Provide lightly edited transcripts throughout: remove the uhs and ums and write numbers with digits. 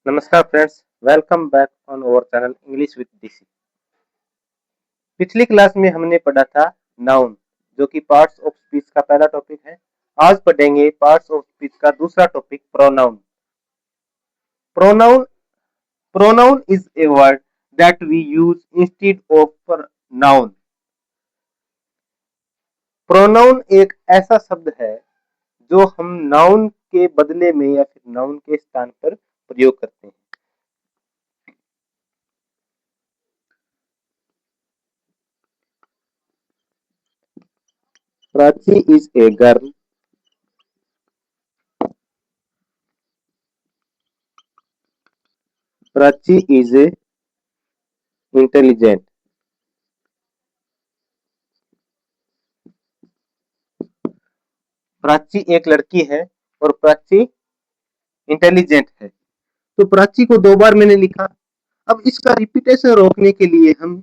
नमस्कार friends, welcome back on our channel English with DC. पिछली class में हमने पढ़ा था नाउन, जो कि पार्ट्स ऑफ स्पीच का पहला टॉपिक है। आज पढ़ेंगे पार्ट्स ऑफ स्पीच का दूसरा topic pronoun. Pronoun pronoun is a word that we use instead of noun. Pronoun एक ऐसा शब्द है जो हम नाउन के बदले में या फिर नाउन के स्थान पर प्रयोग करते हैं। Prachi is a girl. Prachi is intelligent. Prachi एक लड़की है और प्राची इंटेलिजेंट है। तो प्राची को दो बार मैंने लिखा। अब इसका रिपीटेशन रोकने के लिए हम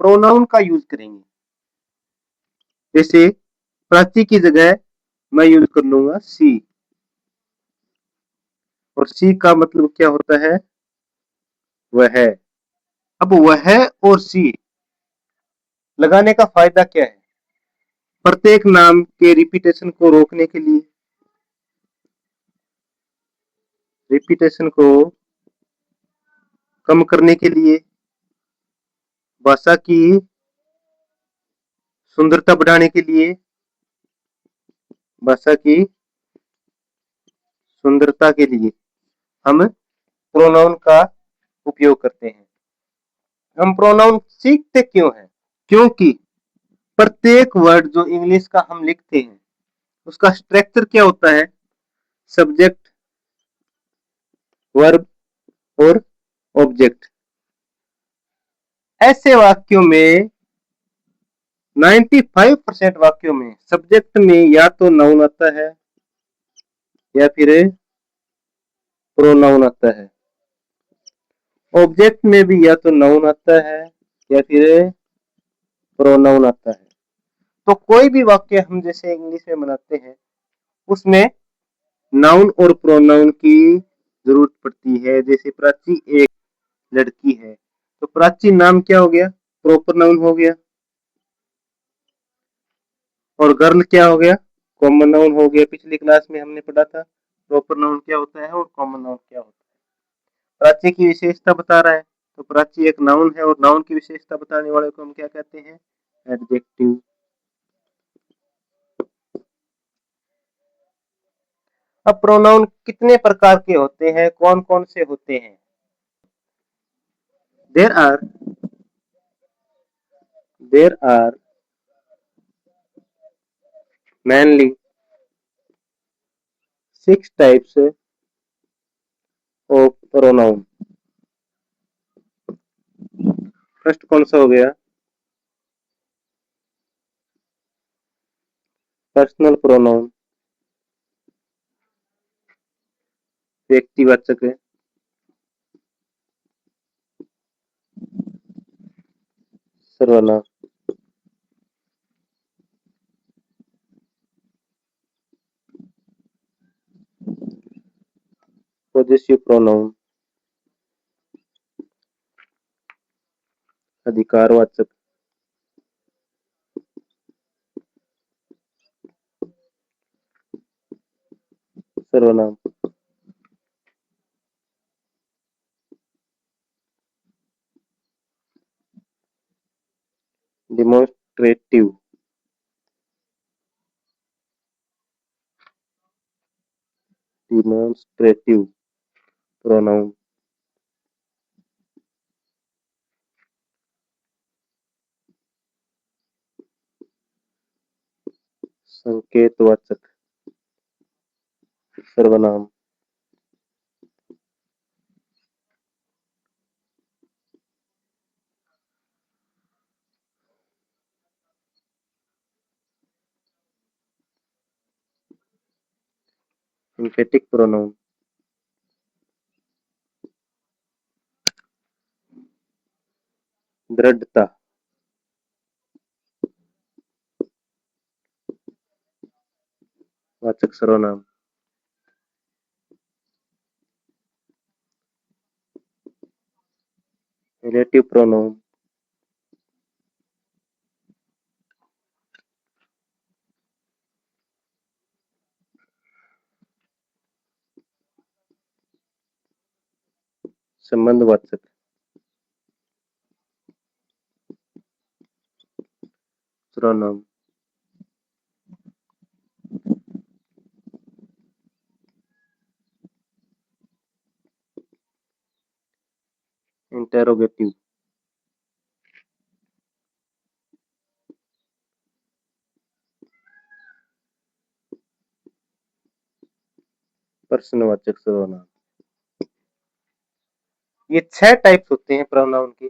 प्रोनाउन का यूज करेंगे। जैसे प्राची की जगह मैं यूज कर लूंगा सी, और सी का मतलब क्या होता है? वह। अब वह और सी लगाने का फायदा क्या है? प्रत्येक नाम के रिपीटेशन को रोकने के लिए, रिपीटेशन को कम करने के लिए, भाषा की सुंदरता बढ़ाने के लिए, भाषा की सुंदरता के लिए हम प्रोनाउन का उपयोग करते हैं। हम प्रोनाउन सीखते क्यों हैं? क्योंकि प्रत्येक वर्ड जो इंग्लिश का हम लिखते हैं उसका स्ट्रक्चर क्या होता है? सब्जेक्ट, वर्ब और ऑब्जेक्ट। ऐसे वाक्यों में 95% वाक्यों में सब्जेक्ट में या तो नाउन आता है या फिर प्रोनाउन आता है। ऑब्जेक्ट में भी या तो नाउन आता है या फिर प्रोनाउन आता है। तो कोई भी वाक्य हम जैसे इंग्लिश में बनाते हैं उसमें नाउन और प्रोनाउन की जरूरत पड़ती है। जैसे प्राची एक लड़की है, तो प्राची नाम क्या हो गया? प्रॉपर नाउन हो गया। और गर्ल क्या हो गया? कॉमन नाउन हो गया। पिछली क्लास में हमने पढ़ा था प्रॉपर नाउन क्या होता है और कॉमन नाउन क्या होता है। प्राची की विशेषता बता रहा है, तो प्राची एक नाउन है और नाउन की विशेषता बताने वाले को हम क्या कहते हैं? एडजेक्टिव। अब प्रोनाउन कितने प्रकार के होते हैं, कौन कौन से होते हैं? There are there are mainly 6 types of pronoun। First कौन सा हो गया? पर्सनल प्रोनाउन, व्यक्तिवाचक है। सर्वनाम। पॉजेसिव प्रोनाउन, अधिकारवाचक। सर्वनाम। Demonstrative, demonstrative pronoun. संकेतवाचक। सर्वनाम। एम्फेटिक प्रोनाउन, दृढ़ता। वाचक सर्वनाम। रिलेटिव प्रोनाउन संबंधवाचक प्रोनाउन इंटेरोगेटिव प्रश्नवाचक सर्वनाम। ये 6 टाइप्स होते हैं प्रोनाउन के।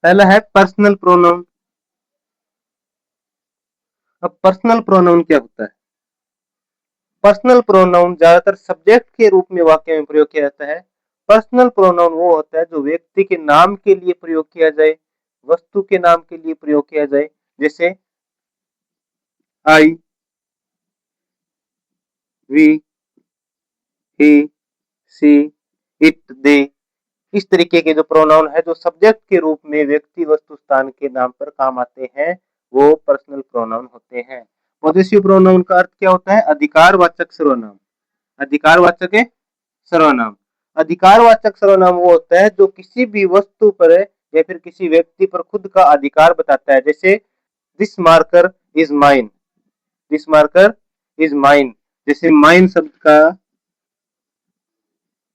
पहला है पर्सनल प्रोनाउन। अब पर्सनल प्रोनाउन क्या होता है? पर्सनल प्रोनाउन ज्यादातर सब्जेक्ट के रूप में वाक्य में प्रयोग किया जाता है। पर्सनल प्रोनाउन वो होता है जो व्यक्ति के नाम के लिए प्रयोग किया जाए, वस्तु के नाम के लिए प्रयोग किया जाए, जैसे आई, वी, ही, सी, इट, दे। इस तरीके के जो प्रोनाउन है जो सब्जेक्ट के रूप में व्यक्ति, वस्तु, स्थान के नाम पर काम आते हैं, वो पर्सनल प्रोनाउन होते हैं। पॉजेसिव प्रोनाउन का अर्थ क्या होता है? अधिकारवाचक सर्वनाम। अधिकारवाचक है सर्वनाम। अधिकारवाचक सर्वनाम वो होता है जो किसी भी वस्तु पर या फिर किसी व्यक्ति पर खुद का अधिकार बताता है, जैसे this marker is mine, this marker is mine. जैसे माइन शब्द का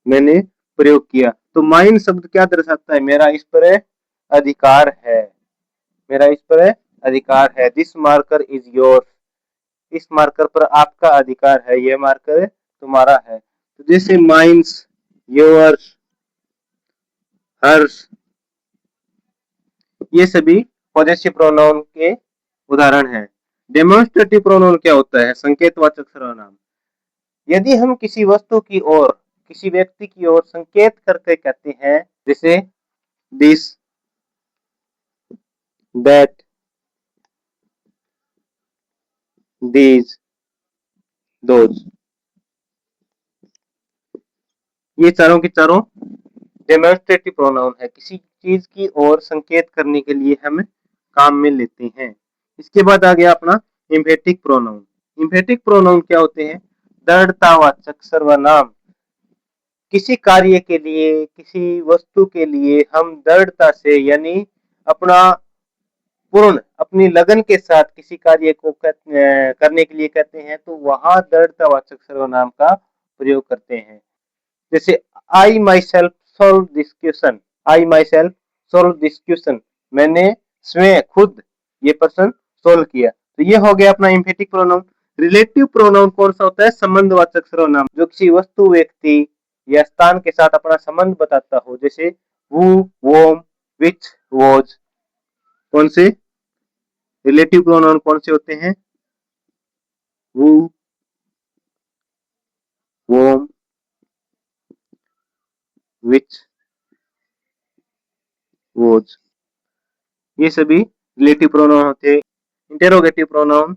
मैंने प्रयोग किया, तो माइन शब्द क्या दर्शाता है? मेरा इस पर अधिकार है, मेरा इस पर अधिकार है। दिस मार्कर इज योर्स, इस मार्कर पर आपका अधिकार है, यह मार्कर तुम्हारा है। तो जैसे माइन्स, योर्स, हर्स, ये सभी पॉजेसिव प्रोनाउन के उदाहरण हैं। डेमोन्स्ट्रेटिव प्रोनाउन क्या होता है? संकेतवाचक सर्वनाम। यदि हम किसी वस्तु की ओर, किसी व्यक्ति की ओर संकेत करके कहते हैं, जैसे दिस, दैट, दीज, दोज, ये चारों की चारों डेमोन्स्ट्रेटिव प्रोनाउन है। किसी चीज की ओर संकेत करने के लिए हम काम में लेते हैं। इसके बाद आ गया अपना एम्फेटिक प्रोनाउन। एम्फेटिक प्रोनाउन क्या होते हैं? दृढ़तावाचक सर्वनाम। किसी कार्य के लिए, किसी वस्तु के लिए हम दृढ़ता से यानी अपना पूर्ण, अपनी लगन के साथ किसी कार्य को करने के लिए कहते हैं, तो वहां दृढ़तावाचक सर्वनाम का प्रयोग करते हैं। जैसे I myself solve this question, I myself solve this question, मैंने स्वयं खुद ये प्रश्न सोल्व किया। तो ये हो गया अपना एम्फेटिक प्रोनाउन। रिलेटिव प्रोनाउन कौन सा होता है? संबंधवाचक सर्वनाम, जो किसी वस्तु, व्यक्ति या स्थान के साथ अपना संबंध बताता हो, जैसे who, whom, which, was। कौन से रिलेटिव प्रोनाउन कौन से होते हैं? who, whom, which, was, ये सभी रिलेटिव प्रोनाउन होते हैं। इंटेरोगेटिव प्रोनाउन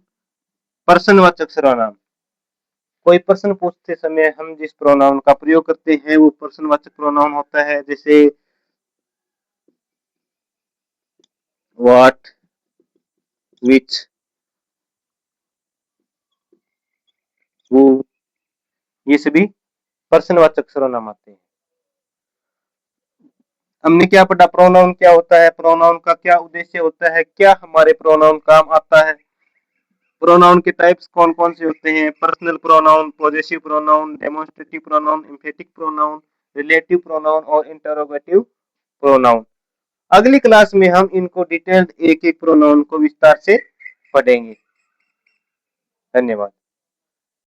प्रश्नवाचक सर्वनाम। कोई प्रश्न पूछते समय हम जिस प्रोनाउन का प्रयोग करते हैं वो प्रश्नवाचक प्रोनाउन होता है, जैसे व्हाट, which, who, ये सभी प्रश्नवाचक सर्वनाम आते हैं। हमने क्या पढ़ा? प्रोनाउन क्या होता है, प्रोनाउन का क्या उद्देश्य होता है, क्या हमारे प्रोनाउन काम आता है, प्रोनाउन के टाइप्स कौन कौन से होते हैं, personal pronoun, possessive pronoun, demonstrative pronoun, emphatic pronoun, relative pronoun और इंटरोगेटिव प्रोनाउन। अगली क्लास में हम इनको डिटेल्ड एक एक प्रोनाउन को विस्तार से पढ़ेंगे। धन्यवाद।